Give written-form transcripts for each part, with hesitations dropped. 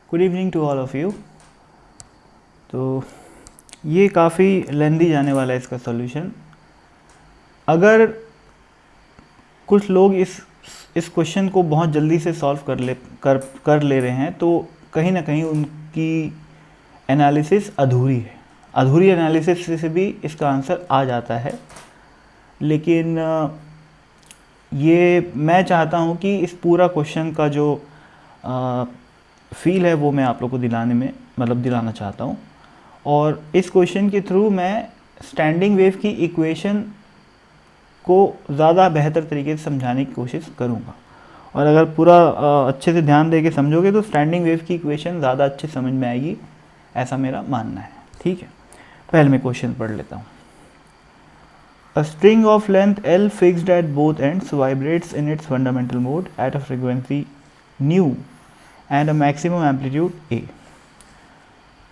Good evening to all of you. तो ये काफ़ी लेंदी जाने वाला है इसका सॉल्यूशन। अगर कुछ लोग इस क्वेश्चन को बहुत जल्दी से सॉल्व कर ले रहे हैं तो कहीं ना कहीं उनकी एनालिसिस अधूरी है। अधूरी एनालिसिस से भी इसका आंसर आ जाता है, लेकिन ये मैं चाहता हूँ कि इस पूरा क्वेश्चन का जो फील है वो मैं आप लोग को दिलाना चाहता हूँ। और इस क्वेश्चन के थ्रू मैं स्टैंडिंग वेव की इक्वेशन को ज़्यादा बेहतर तरीके से समझाने की कोशिश करूँगा। और अगर पूरा अच्छे से ध्यान दे के समझोगे तो स्टैंडिंग वेव की इक्वेशन ज़्यादा अच्छे समझ में आएगी, ऐसा मेरा मानना है। ठीक है, पहले मैं क्वेश्चन पढ़ लेता हूँ। A string of length L fixed at both ends vibrates in its fundamental mode at a frequency nu and a maximum amplitude A।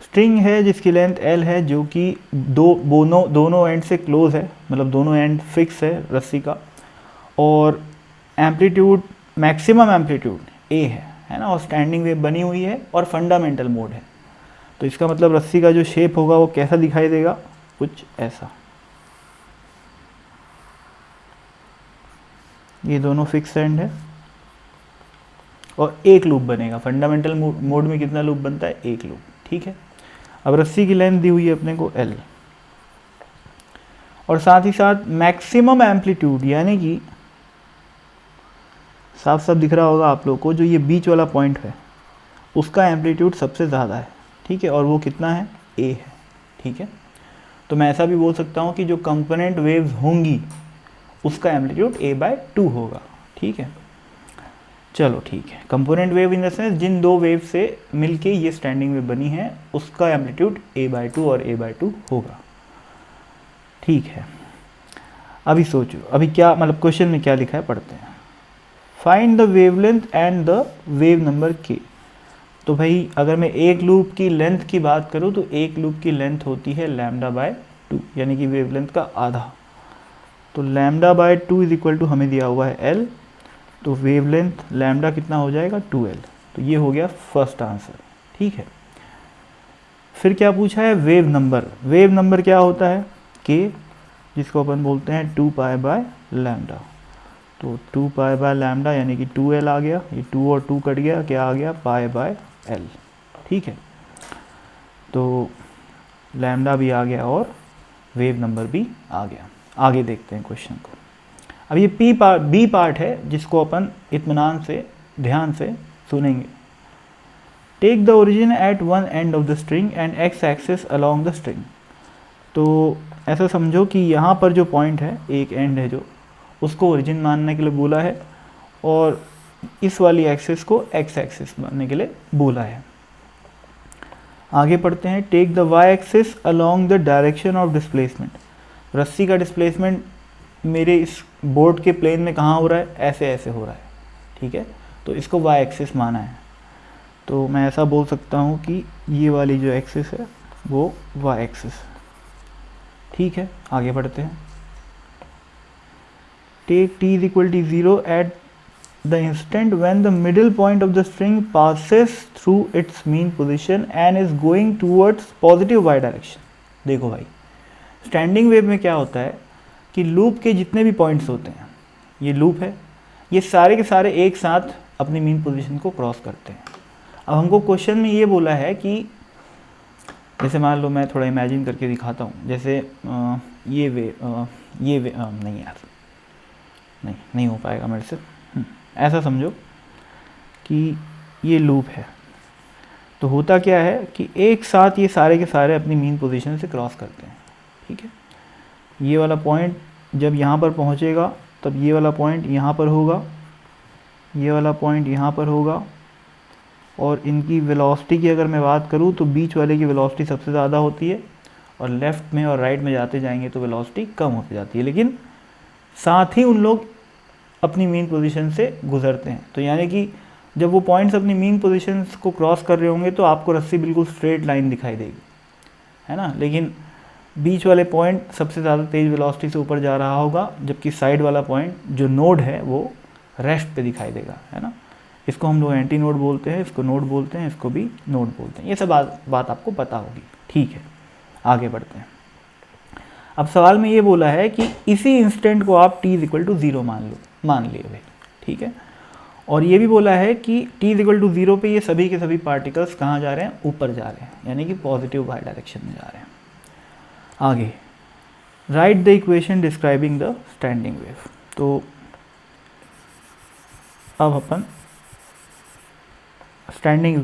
String है जिसकी लेंथ L है, जो कि दोनों एंड से क्लोज है, मतलब दोनों एंड फिक्स है रस्सी का, और एम्पलीट्यूड मैक्सिमम एम्पलीट्यूड A है ना, और स्टैंडिंग वेव बनी हुई है और फंडामेंटल मोड है। तो इसका मतलब रस्सी का जो शेप होगा वो कैसा दिखाई देगा, कुछ ऐसा। ये दोनों फिक्स एंड है और एक लूप बनेगा। फंडामेंटल मोड में कितना लूप बनता है, एक लूप। ठीक है, अब रस्सी की लेंथ दी हुई है अपने को L, और साथ ही साथ मैक्सिमम एम्पलीट्यूड, यानी कि साफ साफ दिख रहा होगा आप लोग को, जो ये बीच वाला पॉइंट है उसका एम्पलीट्यूड सबसे ज़्यादा है। ठीक है, और वो कितना है, A है। ठीक है, तो मैं ऐसा भी बोल सकता हूँ कि जो कंपोनेंट वेव्स होंगी उसका एम्पलीट्यूड A/2 होगा। ठीक है, चलो ठीक है। Component wave in the sense जिन दो वेव से मिलके ये स्टैंडिंग वेव बनी है उसका एम्पलीट्यूड A/2 और A/2 होगा। ठीक है, अभी सोचो, अभी क्या मतलब क्वेश्चन में क्या लिखा है, पढ़ते हैं। Find the wavelength and the wave number K। तो भाई अगर मैं एक लूप की लेंथ की बात करूँ तो एक लूप की लेंथ होती है λ/2, यानी कि वेवलेंथ का आधा। तो λ/2 इज इक्वल टू हमें दिया हुआ है L, तो वेवलेंथ लैम्डा कितना हो जाएगा, 2L। तो ये हो गया फर्स्ट आंसर। ठीक है, फिर क्या पूछा है, वेव नंबर। वेव नंबर क्या होता है, K, जिसको अपन बोलते हैं 2π/λ। तो 2π/λ यानी कि 2L आ गया, ये 2 और 2 कट गया, क्या आ गया, π/L। ठीक है, तो लैम्डा भी आ गया और वेव नंबर भी आ गया। आगे देखते हैं क्वेश्चन को। अब ये बी पार्ट है जिसको अपन इत्मीनान से ध्यान से सुनेंगे। Take the origin at one end of the string and x axis along the string. तो ऐसा समझो कि यहाँ पर जो पॉइंट है, एक एंड है जो, उसको ओरिजिन मानने के लिए बोला है, और इस वाली एक्सिस को एक्स एक्सिस मानने के लिए बोला है। आगे पढ़ते हैं। Take the y axis along the direction of displacement. रस्सी का डिस्प्लेसमेंट मेरे इस बोर्ड के प्लेन में कहाँ हो रहा है, ऐसे ऐसे हो रहा है। ठीक है, तो इसको वाई एक्सिस माना है, तो मैं ऐसा बोल सकता हूँ कि ये वाली जो एक्सिस है वो वाई एक्सिस। ठीक है, आगे बढ़ते हैं। Take t is equal to 0 at the instant when the middle point of the string passes through its mean position and is going towards positive y direction. देखो भाई, स्टैंडिंग वेव में क्या होता है कि लूप के जितने भी पॉइंट्स होते हैं, ये लूप है, ये सारे के सारे एक साथ अपनी मीन पोजीशन को क्रॉस करते हैं। अब हमको क्वेश्चन में ये बोला है कि जैसे मान लो, मैं थोड़ा इमेजिन करके दिखाता हूँ, जैसे ये वे नहीं यार, नहीं हो पाएगा मेरे से। ऐसा समझो कि ये लूप है, तो होता क्या है कि एक साथ ये सारे के सारे अपनी मीन पोजीशन से क्रॉस करते हैं। ठीक है, ये वाला पॉइंट जब यहाँ पर पहुँचेगा तब ये वाला पॉइंट यहाँ पर होगा, ये वाला पॉइंट यहाँ पर होगा, और इनकी वेलोसिटी की अगर मैं बात करूँ तो बीच वाले की वेलोसिटी सबसे ज़्यादा होती है, और लेफ़्ट में और राइट में जाते जाएंगे तो वेलोसिटी कम होती जाती है, लेकिन साथ ही उन लोग अपनी मीन पोजीशन से गुजरते हैं। तो यानी कि जब वो पॉइंट्स अपनी मीन पोजीशन को क्रॉस कर रहे होंगे तो आपको रस्सी बिल्कुल स्ट्रेट लाइन दिखाई देगी, है ना, लेकिन बीच वाले पॉइंट सबसे ज़्यादा तेज़ वेलोसिटी से ऊपर जा रहा होगा, जबकि साइड वाला पॉइंट जो नोड है वो रेस्ट पे दिखाई देगा, है ना। इसको हम लोग एंटी नोड बोलते हैं, इसको नोड बोलते हैं, इसको भी नोड बोलते हैं। ये सब बात आपको पता होगी। ठीक है, आगे बढ़ते हैं। अब सवाल में ये बोला है कि इसी इंस्टेंट को आप t=0 मान लिए भाई। ठीक है, और ये भी बोला है कि t=0 पे ये सभी के सभी पार्टिकल्स कहाँ जा रहे हैं, ऊपर जा रहे हैं, यानी कि पॉजिटिव वाई डायरेक्शन में जा रहे हैं। आगे right the equation describing the standing wave. तो अब अपन स्टैंडिंग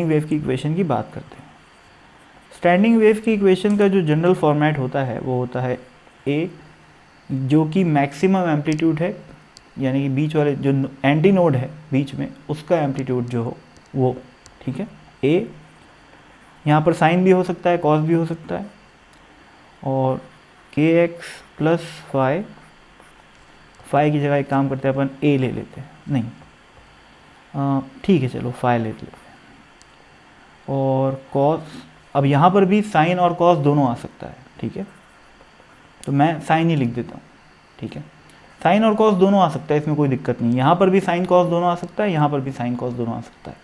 वेव की इक्वेशन की बात करते हैं। स्टैंडिंग वेव की इक्वेशन का जो जनरल फॉर्मेट होता है वो होता है ए, जो कि मैक्सिमम एम्पलीट्यूड है, यानी कि बीच वाले जो एंटी नोड है बीच में उसका एम्पलीट्यूड जो हो वो। ठीक है, ए यहाँ पर साइन भी हो सकता है, कॉस भी हो सकता है, और के एक्स प्लस फाई की जगह एक काम करते हैं अपन ए ले लेते हैं, नहीं ठीक है चलो फाई ले लेते हैं, और कॉस। अब यहाँ पर भी साइन और कॉस दोनों आ सकता है। ठीक है, तो मैं साइन ही लिख देता हूँ। ठीक है, साइन और कॉस दोनों आ सकता है, इसमें कोई दिक्कत नहीं। यहाँ पर भी साइन कॉस दोनों आ सकता है, यहाँ पर भी साइन कॉस दोनों आ सकता है।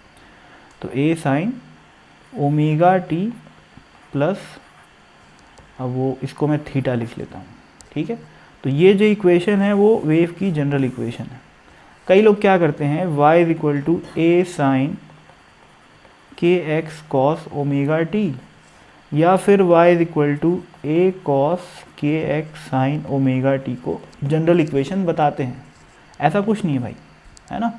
तो a sign omega t plus, अब वो इसको मैं थीटा लिख लेता हूँ। ठीक है, तो ये जो इक्वेशन है वो वेव की जनरल इक्वेशन है। कई लोग क्या करते हैं, y=a साइन के एक्स कॉस ओमेगा टी, या फिर y=a कॉस के एक्स साइन ओमेगा टी को जनरल इक्वेशन बताते हैं। ऐसा कुछ नहीं है भाई, है ना।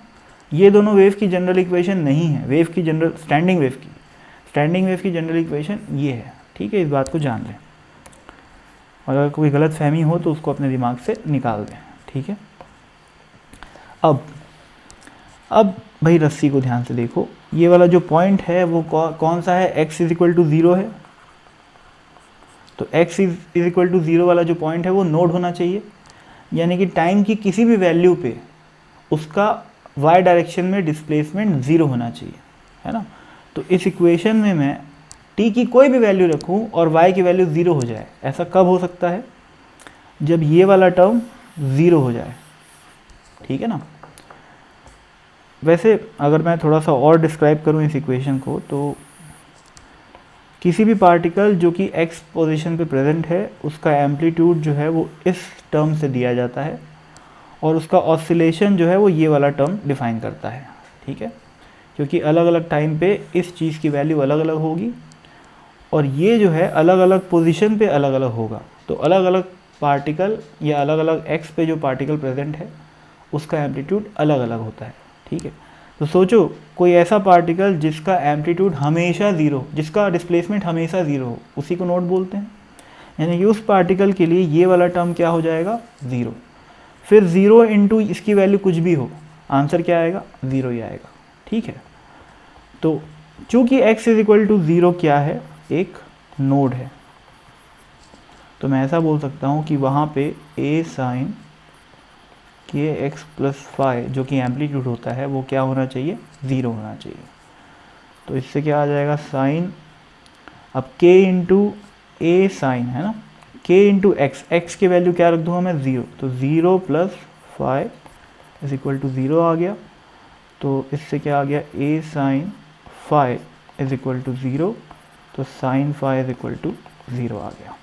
ये दोनों वेव की जनरल इक्वेशन नहीं है। वेव की जनरल स्टैंडिंग वेव की जनरल इक्वेशन ये है। ठीक है, इस बात को जान लें, और अगर कोई गलत फहमी हो तो उसको अपने दिमाग से निकाल दें। ठीक है, अब भाई रस्सी को ध्यान से देखो। ये वाला जो पॉइंट है वो कौन सा है, x=0 है। तो x=0 वाला जो पॉइंट है वो नोड होना चाहिए, यानी कि टाइम की किसी भी वैल्यू पे उसका y डायरेक्शन में डिस्प्लेसमेंट 0 होना चाहिए, है ना। तो इस इक्वेशन में मैं t की कोई भी वैल्यू रखूं और y की वैल्यू 0 हो जाए, ऐसा कब हो सकता है, जब ये वाला टर्म 0 हो जाए। ठीक है ना। वैसे अगर मैं थोड़ा सा और डिस्क्राइब करूं इस इक्वेशन को, तो किसी भी पार्टिकल जो कि x पोजीशन पे प्रेजेंट है उसका एम्पलीट्यूड जो है वो इस टर्म से दिया जाता है, और उसका ऑसिलेशन जो है वो ये वाला टर्म डिफाइन करता है। ठीक है, क्योंकि अलग अलग टाइम पे इस चीज़ की वैल्यू अलग अलग होगी, और ये जो है अलग अलग पोजीशन पे अलग अलग होगा। तो अलग अलग पार्टिकल या अलग अलग x पे जो पार्टिकल प्रेजेंट है उसका एम्पलीट्यूड अलग अलग होता है। ठीक है, तो सोचो कोई ऐसा पार्टिकल जिसका एम्पलीट्यूड हमेशा 0, जिसका डिस्प्लेसमेंट हमेशा 0 हो, उसी को नोड बोलते हैं। यानी कि उस पार्टिकल के लिए ये वाला टर्म क्या हो जाएगा, 0। फिर 0 इंटू इसकी वैल्यू कुछ भी हो, आंसर क्या आएगा, 0 ही आएगा। ठीक है, तो चूंकि x=0 क्या है, एक नोड है, तो मैं ऐसा बोल सकता हूँ कि वहाँ पे a साइन के एक्स प्लस फाई जो कि एम्पलीट्यूड होता है वो क्या होना चाहिए, 0 होना चाहिए। तो इससे क्या आ जाएगा, साइन, अब k इंटू ए साइन है ना, k इंटू एक्स, एक्स की वैल्यू क्या रख दूँगा मैं, 0, तो 0 प्लस फाई =0 आ गया। तो इससे क्या आ गया, a साइन फाई =0, तो साइन फाई =0 आ गया।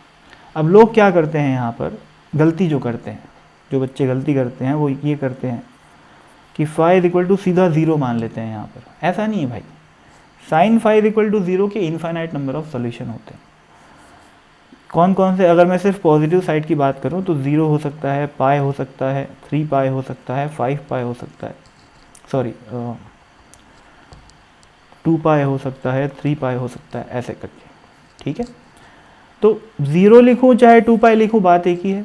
अब लोग क्या करते हैं, यहाँ पर गलती जो करते हैं, जो बच्चे गलती करते हैं वो ये करते हैं कि फाई सीधा 0 मान लेते हैं यहाँ पर। ऐसा नहीं है भाई, साइन फाई =0 के इनफाइनाइट नंबर ऑफ सोल्यूशन होते हैं। कौन कौन से, अगर मैं सिर्फ पॉजिटिव साइड की बात करूँ तो 0 हो सकता है, पाई हो सकता है, 3 पाई हो सकता है, 5 पाई हो सकता है, सॉरी 2 पाई हो सकता है, 3 पाई हो सकता है, ऐसे करके। ठीक है, तो 0 लिखूँ चाहे 2 पाई लिखूँ बात एक ही है,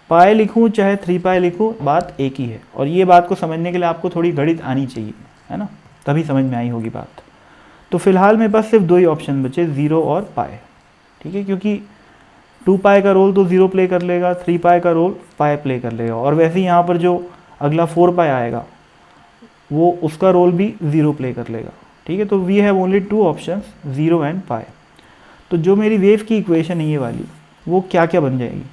पाई लिखूँ चाहे 3 पाई लिखूँ बात एक ही है। और ये बात को समझने के लिए आपको थोड़ी गणित आनी चाहिए, है ना, तभी समझ में आई होगी बात। तो फिलहाल मेरे पास सिर्फ 2 ही ऑप्शन बचे, 0 और पाई। ठीक है, क्योंकि 2 पाई का रोल तो 0 प्ले कर लेगा, 3 पाई का रोल पाई प्ले कर लेगा, और वैसे ही यहाँ पर जो अगला 4 पाई आएगा वो उसका रोल भी 0 प्ले कर लेगा। ठीक है, तो we have only 2 options, 0 and pi. तो जो मेरी वेव की इक्वेशन है ये वाली, वो क्या क्या बन जाएगी,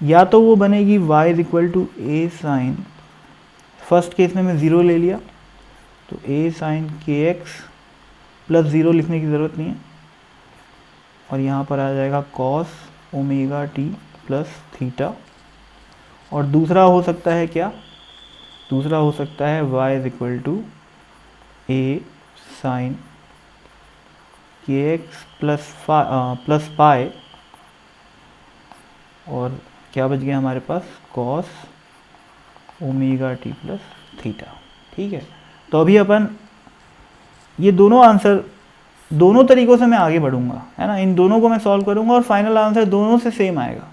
या तो वो बनेगी y = a sine first case में मैं ज़ीरो ले लिया, तो ए साइन के एक्स प्लस ज़ीरो लिखने की ज़रूरत नहीं है, और यहाँ पर आ जाएगा cos omega t plus theta. और दूसरा हो सकता है क्या, दूसरा हो सकता है y is equal to A sine के एक्स प्लस पाई, और क्या बच गया हमारे पास, cos omega t plus theta. ठीक है, तो अभी अपन ये दोनों आंसर, दोनों तरीक़ों से मैं आगे बढ़ूंगा, है ना, इन दोनों को मैं सॉल्व करूंगा और फाइनल आंसर दोनों से सेम आएगा,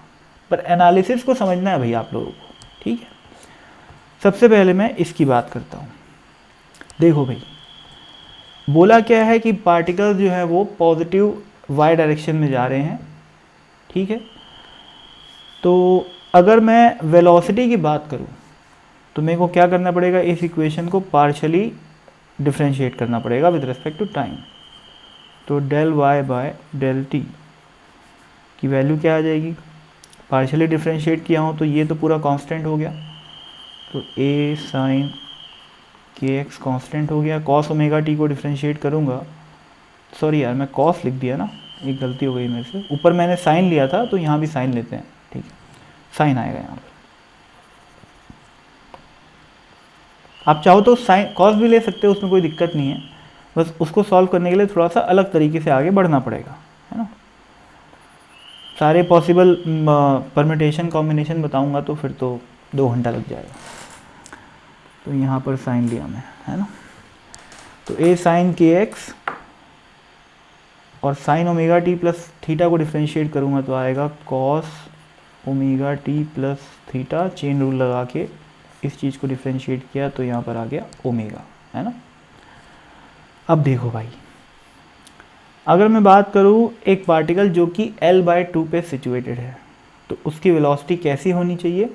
पर एनालिसिस को समझना है भाई आप लोगों को। ठीक है, सबसे पहले मैं इसकी बात करता हूँ। देखो भाई, बोला क्या है कि पार्टिकल जो है वो पॉजिटिव वाई डायरेक्शन में जा रहे हैं। ठीक है, तो अगर मैं वेलोसिटी की बात करूं तो मेरे को क्या करना पड़ेगा, इस इक्वेशन को पार्शियली डिफरेंशिएट करना पड़ेगा विद रिस्पेक्ट टू टाइम। तो del y by del t की वैल्यू क्या आ जाएगी, पार्शियली डिफरेंशिएट किया हूँ तो ये तो पूरा कांस्टेंट हो गया, तो ए साइन के एक्स कॉन्स्टेंट हो गया। कॉस ओमेगा टी को डिफरेंशिएट करूँगा, सॉरी यार मैं कॉस लिख दिया ना, एक गलती हो गई मेरे से, ऊपर मैंने साइन लिया था तो यहाँ भी साइन लेते हैं। ठीक है, साइन आएगा यहाँ पर, आप चाहो तो साइन कॉस भी ले सकते हो, उसमें कोई दिक्कत नहीं है, बस उसको सॉल्व करने के लिए थोड़ा सा अलग तरीके से आगे बढ़ना पड़ेगा, है ना। सारे पॉसिबल परम्यूटेशन कॉम्बिनेशन बताऊंगा तो फिर तो 2 घंटा लग जाएगा। तो यहाँ पर साइन लिया मैं, है ना, तो ए साइन के एक्स और sign omega t plus theta को डिफ्रेंशिएट करूँगा तो आएगा cos omega t plus theta, chain rule लगा के इस चीज़ को डिफ्रेंशिएट किया तो यहाँ पर आ गया ओमेगा, है ना। अब देखो भाई, अगर मैं बात करूँ एक पार्टिकल जो कि L/2 पे सिचुएटेड है, तो उसकी वेलोसिटी कैसी होनी चाहिए,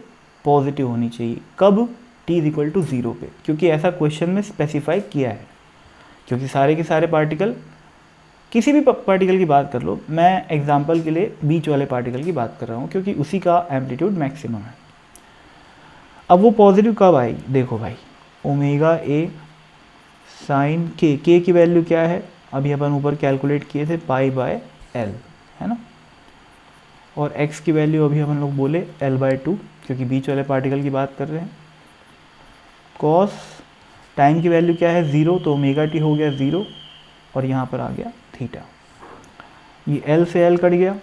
पॉजिटिव होनी चाहिए। कब, t इज इक्वल टू 0 पे, क्योंकि ऐसा क्वेश्चन में स्पेसिफाई किया है। क्योंकि सारे के सारे पार्टिकल, किसी भी पार्टिकल की बात कर लो, मैं एग्जांपल के लिए बीच वाले पार्टिकल की बात कर रहा हूँ क्योंकि उसी का एम्पलीट्यूड मैक्सिमम है। अब वो पॉजिटिव कब आएगी, देखो भाई, ओमेगा ए साइन के की वैल्यू क्या है, अभी अपन ऊपर कैलकुलेट किए थे पाई बाय एल, है ना, और x की वैल्यू अभी अपन लोग बोले L/2 क्योंकि बीच वाले पार्टिकल की बात कर रहे हैं। कॉस टाइम की वैल्यू क्या है 0, तो ओमेगा टी हो गया 0 और यहाँ पर आ गया थीटा, ये L से L कट गया।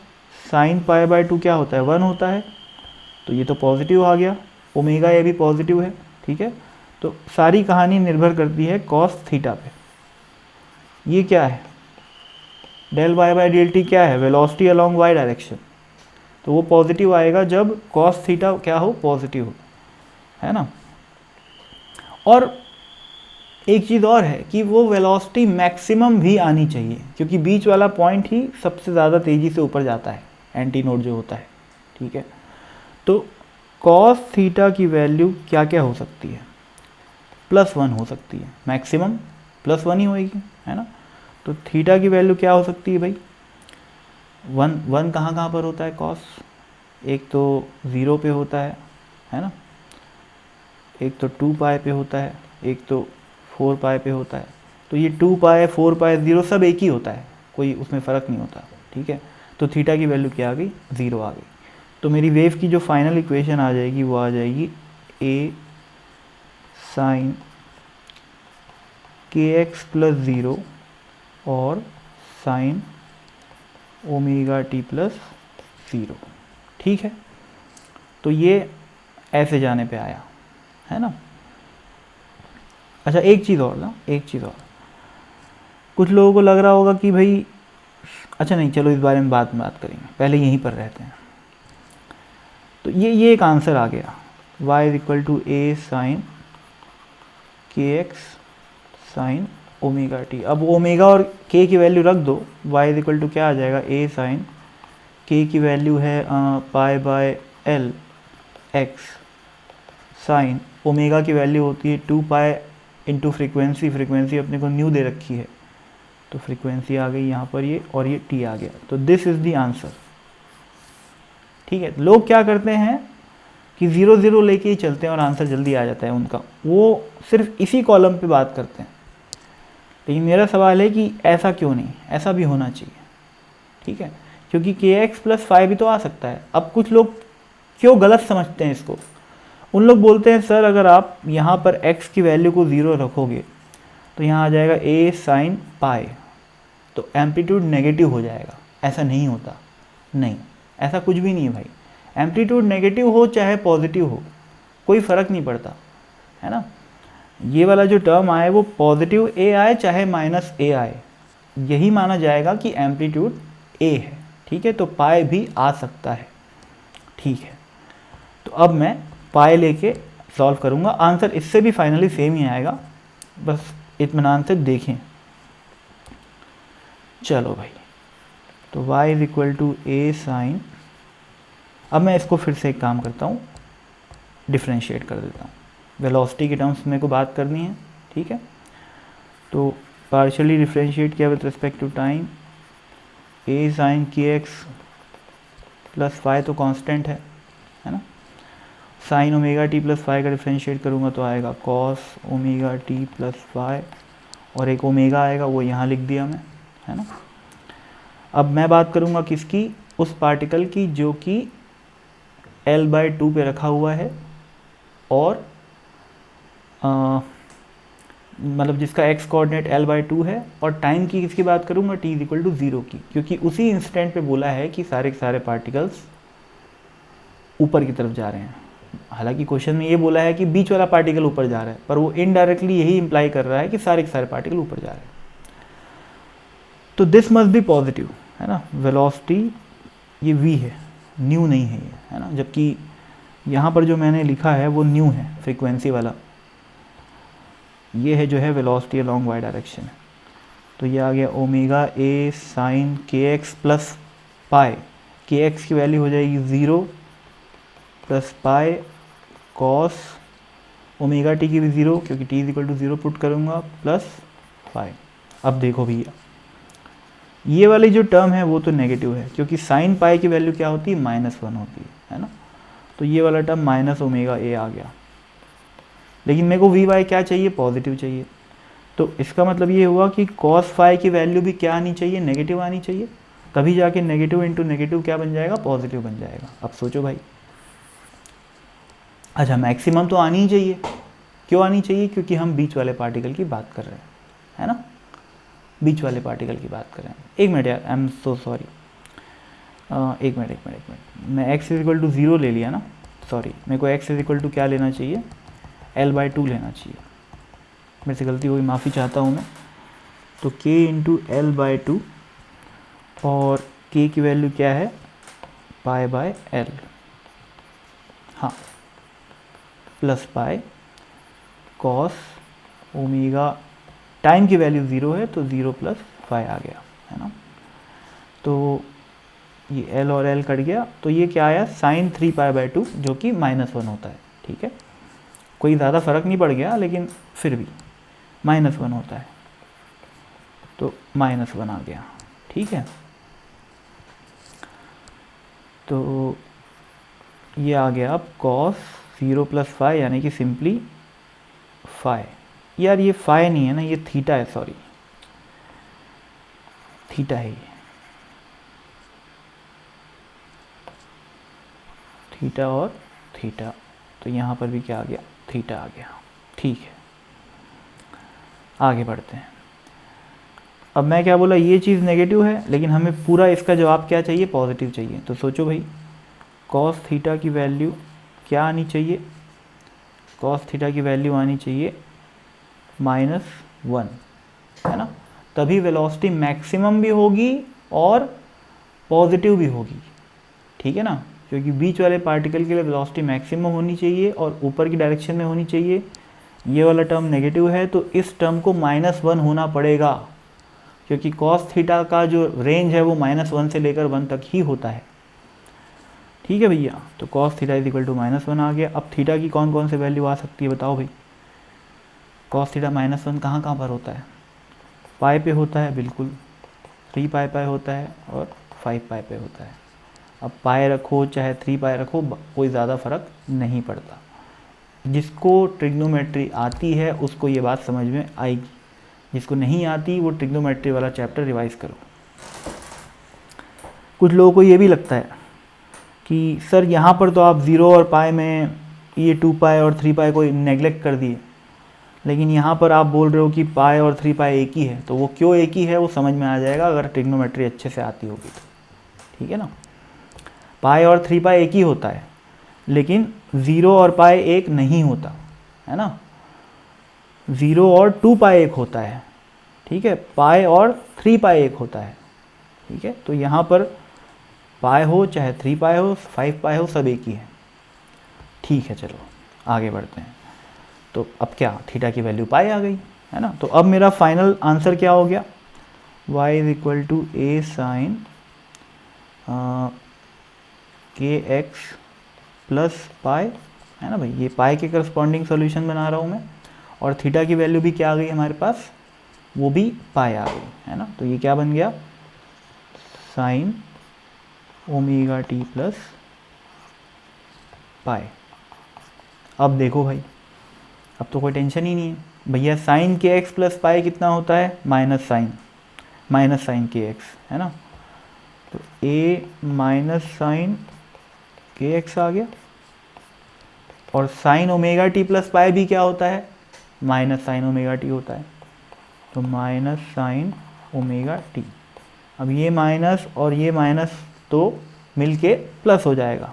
साइन पाई बाय 2 क्या होता है, 1 होता है, तो ये तो पॉजिटिव आ गया, ओमेगा ये भी पॉजिटिव है। ठीक है, तो सारी कहानी निर्भर करती है कॉस थीटा पे। ये क्या है, del y by del t क्या है, वेलोसिटी अलोंग वाई डायरेक्शन, तो वो पॉजिटिव आएगा जब कॉस थीटा क्या हो, पॉजिटिव हो, है ना। और एक चीज़ और है कि वो वेलोसिटी मैक्सिमम भी आनी चाहिए क्योंकि बीच वाला पॉइंट ही सबसे ज़्यादा तेज़ी से ऊपर जाता है, एंटी नोड जो होता है। ठीक है, तो कॉस थीटा की वैल्यू क्या क्या हो सकती है, +1 हो सकती है, मैक्सिमम +1 ही होएगी, है ना। तो थीटा की वैल्यू क्या हो सकती है भाई, 1 कहाँ पर होता है कॉस, एक तो 0 पे होता है ना, एक तो 2 पाई पे होता है, एक तो 4 पाई पे होता है। तो ये 2 पाई 4 पाई 0 सब एक ही होता है, कोई उसमें फ़र्क नहीं होता। ठीक है, तो थीटा की वैल्यू क्या आ गई, 0 आ गई। तो मेरी वेव की जो फाइनल इक्वेशन आ जाएगी वो आ जाएगी ए साइन के एक्स प्लस 0 और साइन ओमेगा टी प्लस 0। ठीक है, तो ये ऐसे जाने पे आया, है ना। अच्छा एक चीज़ और, कुछ लोगों को लग रहा होगा कि भाई, अच्छा नहीं, चलो इस बारे में बात करेंगे, पहले यहीं पर रहते हैं। तो ये एक आंसर आ गया, y is equal to A sine के एक्स साइन ओमेगा टी। अब ओमेगा और k की वैल्यू रख दो, y इज इक्वल टू क्या आ जाएगा, a साइन k की वैल्यू है pi by L x sine omega की वैल्यू होती है 2 पाई इंटू फ्रीक्वेंसी अपने को न्यू दे रखी है, तो फ्रीक्वेंसी आ गई यहाँ पर ये, और ये t आ गया। तो दिस इज़ द आंसर। ठीक है, लोग क्या करते हैं कि 0 0 लेके ही चलते हैं और आंसर जल्दी आ जाता है उनका, वो सिर्फ इसी कॉलम पे बात करते हैं। लेकिन मेरा सवाल है कि ऐसा क्यों नहीं, ऐसा भी होना चाहिए, ठीक है, क्योंकि kx+5 भी तो आ सकता है। अब कुछ लोग क्यों गलत समझते हैं इसको, उन लोग बोलते हैं सर अगर आप यहाँ पर x की वैल्यू को 0 रखोगे तो यहाँ आ जाएगा a sin पाई, तो एम्पलीट्यूड नेगेटिव हो जाएगा। ऐसा नहीं होता, नहीं, ऐसा कुछ भी नहीं है भाई। एम्पलीट्यूड नेगेटिव हो चाहे पॉजिटिव हो, कोई फ़र्क नहीं पड़ता, है ना। ये वाला जो टर्म आए वो पॉजिटिव a आए चाहे -a आए, यही माना जाएगा कि एम्पलीट्यूड a है, ठीक है। तो पाई भी आ सकता है, ठीक है। तो अब मैं पाई लेके सॉल्व करूँगा, आंसर इससे भी फाइनली सेम ही आएगा, बस इत्मीनान से देखें। चलो भाई, तो y = a sin, अब मैं इसको फिर से एक काम करता हूँ, डिफ्रेंशिएट कर देता हूँ। वेलोसिटी के टर्म्स मेरे को बात करनी है, ठीक है। तो पार्शियली डिफ्रेंशिएट किया with respect to time, a sin kx+5 तो कांस्टेंट है ना। sin ωt+5 का डिफ्रेंशिएट करूँगा तो आएगा cos ωt+5, और एक ओमेगा आएगा, वो यहाँ लिख दिया मैं, है ना। अब मैं बात करूँगा किसकी, उस पार्टिकल की जो कि L/2 पे रखा हुआ है, और मतलब जिसका x कोऑर्डिनेट L/2 है, और टाइम की किसकी बात करूँगा, t = 0 की, क्योंकि उसी इंस्टेंट पे बोला है कि सारे के सारे पार्टिकल्स ऊपर की तरफ जा रहे हैं। हालांकि क्वेश्चन में ये बोला है कि बीच वाला पार्टिकल ऊपर जा रहा है, पर वो इनडायरेक्टली यही इंप्लाई कर रहा है कि सारे के सारे पार्टिकल ऊपर जा रहे हैं। तो दिस मस्ट बी पॉजिटिव, है ना। वेलोसिटी ये v है, न्यू नहीं है ये, है ना, जबकि यहाँ पर जो मैंने लिखा है वो न्यू है, फ्रीक्वेंसी वाला। ये है जो है वेलोसिटी अलोंग y डायरेक्शन है। तो ये आ गया omega a sin kx+π, kx की वैल्यू हो जाएगी 0 + पाई cos ओमेगा t की भी 0, क्योंकि t = 0 पुट करूँगा, प्लस पाई। अब देखो भैया, ये वाली जो टर्म है वो तो नेगेटिव है, क्योंकि साइन पाई की वैल्यू क्या होती है, -1 होती है ना। तो ये वाला टर्म -ωa आ गया, लेकिन मेरे को vy क्या चाहिए, पॉजिटिव चाहिए। तो इसका मतलब ये हुआ कि cos फाई की वैल्यू भी क्या आनी चाहिए, नेगेटिव आनी चाहिए, तभी जाके नेगेटिव इंटू नेगेटिव क्या बन जाएगा, पॉजिटिव बन जाएगा। अब सोचो भाई, अच्छा मैक्सिमम तो आनी ही चाहिए, क्यों आनी चाहिए, क्योंकि हम बीच वाले पार्टिकल की बात कर रहे हैं, है ना, बीच वाले पार्टिकल की बात कर रहे हैं। एक मिनट यार, आई एम सो सॉरी, एक मिनट, मैं x = 0 ले लिया ना, सॉरी, मेरे को x = क्या लेना चाहिए, L/2 लेना चाहिए, मेरे से गलती हुई, माफ़ी चाहता हूँ मैं। तो k × L/2, और k की वैल्यू क्या है, π/L, हाँ, plus pi cos omega, time की वैल्यू 0 है तो 0 + पाई आ गया, है ना। तो ये L और L कट गया, तो ये क्या आया, sin 3π/2, जो कि -1 होता है, ठीक है। कोई ज़्यादा फ़र्क नहीं पड़ गया, लेकिन फिर भी -1 होता है, तो -1 आ गया, ठीक है। तो ये आ गया अब cos 0 + फाई, यानी कि सिंपली फाई। यार ये फाई नहीं है ना, ये थीटा है, सॉरी, थीटा है ये, थीटा और थीटा, तो यहाँ पर भी क्या आ गया, थीटा आ गया, ठीक है। आगे बढ़ते हैं। अब मैं क्या बोला, ये चीज़ नेगेटिव है, लेकिन हमें पूरा इसका जवाब क्या चाहिए, पॉजिटिव चाहिए। तो सोचो भाई, cos थीटा की वैल्यू क्या आनी चाहिए, cos थीटा की वैल्यू आनी चाहिए -1, है ना, तभी वेलोसिटी मैक्सिमम भी होगी और पॉजिटिव भी होगी, ठीक है ना, क्योंकि बीच वाले पार्टिकल के लिए वेलोसिटी मैक्सिमम होनी चाहिए और ऊपर की डायरेक्शन में होनी चाहिए। ये वाला टर्म नेगेटिव है, तो इस टर्म को -1 होना पड़ेगा, क्योंकि cos थीटा का जो रेंज है वो -1 से लेकर 1 तक ही होता है, ठीक है भैया। तो cos थीटा = -1 आ गया। अब थीटा की कौन कौन से वैल्यू आ सकती है, बताओ भाई। cos थीटा -1 कहाँ कहाँ पर होता है, पाई पे होता है, बिल्कुल, 3π होता है और 5π पे होता है। अब पाए रखो चाहे 3 पाए रखो, कोई ज़्यादा फ़र्क नहीं पड़ता। जिसको ट्रिग्नोमेट्री आती है उसको ये बात समझ में आएगी, जिसको नहीं आती वो ट्रिग्नोमेट्री वाला चैप्टर रिवाइज़ करो। कुछ लोगों को ये भी लगता है कि सर यहाँ पर तो आप 0 और पाए में ये 2 पाए और 3 पाए को नेगलेक्ट कर दिए, लेकिन यहाँ पर आप बोल रहे हो कि पाए और 3 पाए एक ही है। तो वो क्यों एक ही है वो समझ में आ जाएगा अगर ट्रिग्नोमेट्री अच्छे से आती होगी तो, ठीक है ना। पाए और 3 पाए एक ही होता है, लेकिन 0 और पाए एक नहीं होता है ना। 0 और 2 पाए एक होता है, ठीक है। पाए और 3 पाए एक होता है, ठीक है। तो यहाँ पर पाए हो चाहे 3 पाए हो 5 पाए हो सब एक ही है, ठीक है। चलो आगे बढ़ते हैं। तो अब क्या, थीटा की वैल्यू पाए आ गई है ना। तो अब मेरा फाइनल आंसर क्या हो गया, y is equal to A sine के एक्स प्लस पाए, है ना भाई। ये पाए के करस्पॉन्डिंग सोल्यूशन बना रहा हूँ मैं, और थीटा की वैल्यू भी क्या आ गई हमारे पास, वो भी पाए आ गई, है ना। तो ये क्या बन गया, साइन ओमेगा टी प्लस पाए। अब देखो भाई, अब तो कोई टेंशन ही नहीं है भैया। साइन के एक्स प्लस पाए कितना होता है, माइनस साइन के एक्स, है ना। तो ए माइनस साइन के एक्स आ गया, और साइन ओमेगा टी प्लस पाए भी क्या होता है, माइनस साइन ओमेगा टी होता है। तो माइनस साइन ओमेगा टी। अब ये माइनस और ये माइनस तो मिलके प्लस हो जाएगा।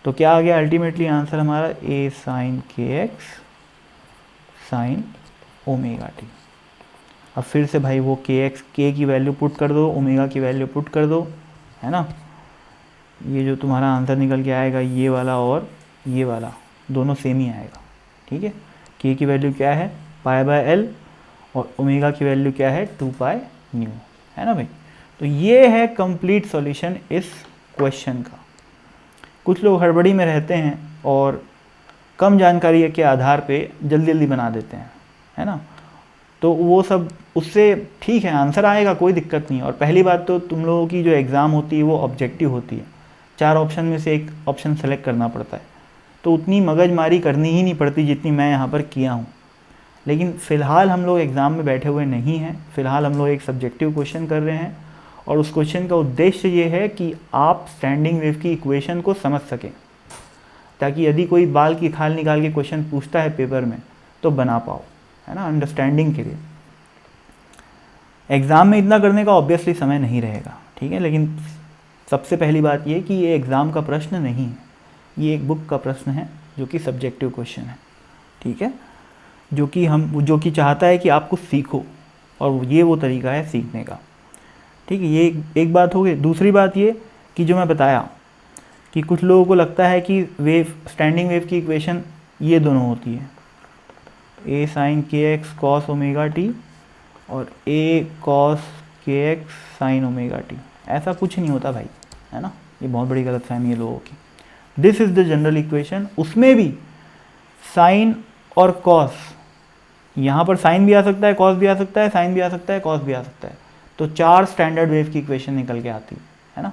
तो क्या आ गया अल्टीमेटली आंसर हमारा, ए साइन के एक्स साइन ओमेगा टी। अब फिर से भाई वो के एक्स, के की वैल्यू पुट कर दो, ओमेगा की वैल्यू पुट कर दो, है ना। ये जो तुम्हारा आंसर निकल के आएगा ये वाला और ये वाला दोनों सेम ही आएगा, ठीक है। के की वैल्यू क्या है, पाई बाय एल, और ओमेगा की वैल्यू क्या है, 2 पाई न्यू, है ना भाई। तो ये है कंप्लीट सॉल्यूशन इस क्वेश्चन का। कुछ लोग हड़बड़ी में रहते हैं और कम जानकारी के आधार पे जल्दी जल्दी बना देते हैं, है ना। तो वो सब उससे ठीक है, आंसर आएगा, कोई दिक्कत नहीं। और पहली बात तो तुम लोगों की जो एग्ज़ाम होती है वो ऑब्जेक्टिव होती है, 4 ऑप्शन में से एक ऑप्शन सेलेक्ट करना पड़ता है। तो उतनी मगजमारी करनी ही नहीं पड़ती जितनी मैं यहाँ पर किया हूँ। लेकिन फ़िलहाल हम लोग एग्ज़ाम में बैठे हुए नहीं हैं, फ़िलहाल हम लोग एक सब्जेक्टिव क्वेश्चन कर रहे हैं, और उस क्वेश्चन का उद्देश्य ये है कि आप स्टैंडिंग वेव की इक्वेशन को समझ सकें, ताकि यदि कोई बाल की खाल निकाल के क्वेश्चन पूछता है पेपर में तो बना पाओ, है ना, अंडरस्टैंडिंग के लिए। एग्ज़ाम में इतना करने का ऑब्वियसली समय नहीं रहेगा, ठीक है। लेकिन सबसे पहली बात ये कि ये एग्ज़ाम का प्रश्न नहीं है, ये एक बुक का प्रश्न है जो कि सब्जेक्टिव क्वेश्चन है, ठीक है। जो कि चाहता है कि आप कुछ सीखो, और ये वो तरीका है सीखने का, ठीक है। ये एक बात हो गई। दूसरी बात ये कि जो मैं बताया कि कुछ लोगों को लगता है कि स्टैंडिंग वेव की इक्वेशन ये दोनों होती है, ए साइन के एक्स कॉस ओमेगा टी और ए कॉस के एक्स साइन ओमेगा टी। ऐसा कुछ नहीं होता भाई, है ना। ये बहुत बड़ी गलतफहमी है लोगों की। This is the general equation. उसमें भी साइन और कॉस, यहाँ पर साइन भी आ सकता है, कॉस भी आ सकता है, साइन भी आ सकता है, कॉस भी आ सकता है। तो 4 स्टैंडर्ड वेव की इक्वेशन निकल के आती है ना।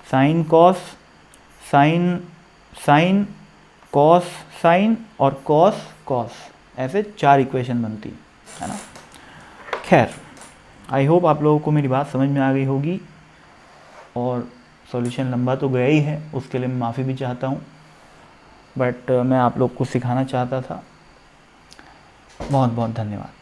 Sine cos, sine cos sine और कॉस कॉस, ऐसे 4 इक्वेशन बनती है ना। खैर, आई होप आप लोगों को मेरी बात समझ में आ गई होगी, और सॉल्यूशन लंबा तो गया ही है, उसके लिए मैं माफ़ी भी चाहता हूँ, बट मैं आप लोग को सिखाना चाहता था। बहुत बहुत धन्यवाद।